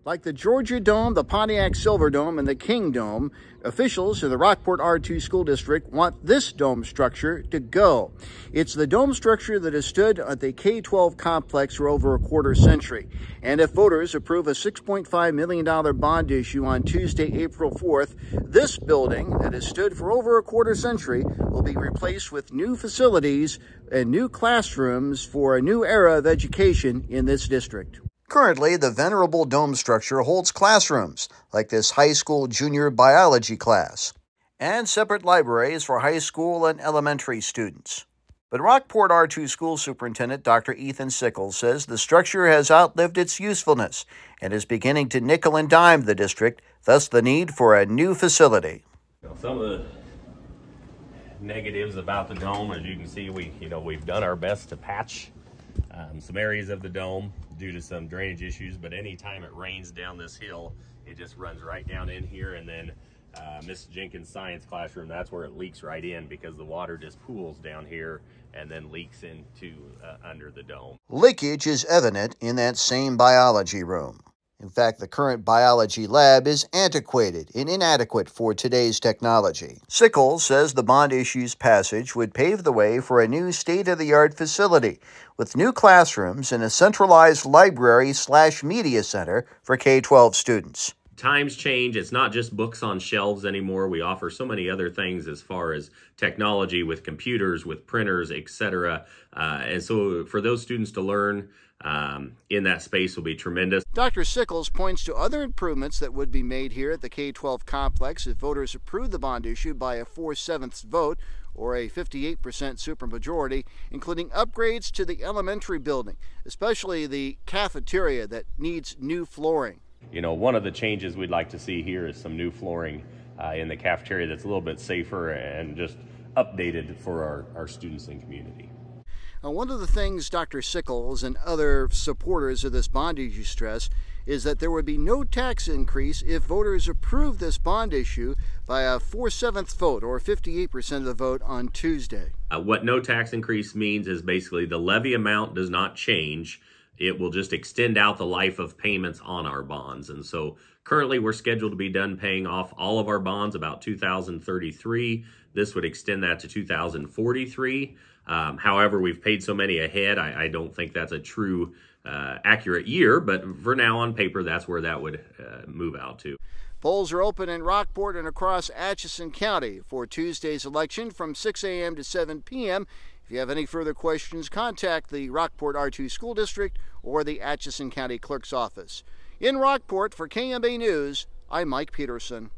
Like the Georgia Dome, the Pontiac Silver Dome, and the King Dome, officials in the Rockport R2 School District want this dome structure to go. It's the dome structure that has stood at the K-12 complex for over a quarter century. And if voters approve a $6.5 million bond issue on Tuesday, April 4th, this building that has stood for over a quarter century will be replaced with new facilities and new classrooms for a new era of education in this district. Currently, the venerable dome structure holds classrooms, like this high school junior biology class, and separate libraries for high school and elementary students. But Rockport R2 School Superintendent Dr. Ethan Sickles says the structure has outlived its usefulness and is beginning to nickel and dime the district, thus the need for a new facility. Some of the negatives about the dome, as you can see, we've done our best to patch some areas of the dome due to some drainage issues, but anytime it rains down this hill, it just runs right down in here. And then Miss Jenkins' science classroom, that's where it leaks right in because the water just pools down here and then leaks into under the dome. Leakage is evident in that same biology room. In fact, the current biology lab is antiquated and inadequate for today's technology. Sickles says the bond issue's passage would pave the way for a new state-of-the-art facility with new classrooms and a centralized library/media center for K-12 students. Times change. It's not just books on shelves anymore. We offer so many other things as far as technology with computers, with printers, etc. And so for those students to learn in that space will be tremendous. Dr. Sickles points to other improvements that would be made here at the K-12 complex if voters approve the bond issue by a 4/7 vote or a 58% supermajority, including upgrades to the elementary building, especially the cafeteria that needs new flooring. One of the changes we'd like to see here is some new flooring in the cafeteria that's a little bit safer and just updated for our students and community. Now, one of the things Dr. Sickles and other supporters of this bond issue stress is that there would be no tax increase if voters approve this bond issue by a 4/7 vote or 58% of the vote on Tuesday. What no tax increase means is basically the levy amount does not change. It will just extend out the life of payments on our bonds. And so currently we're scheduled to be done paying off all of our bonds about 2033. This would extend that to 2043. However, we've paid so many ahead, I don't think that's a true accurate year, but for now on paper, that's where that would move out to. Polls are open in Rockport and across Atchison County for Tuesday's election from 6 a.m. to 7 p.m. If you have any further questions, contact the Rockport R2 School District or the Atchison County Clerk's Office. In Rockport for KMA News, I'm Mike Peterson.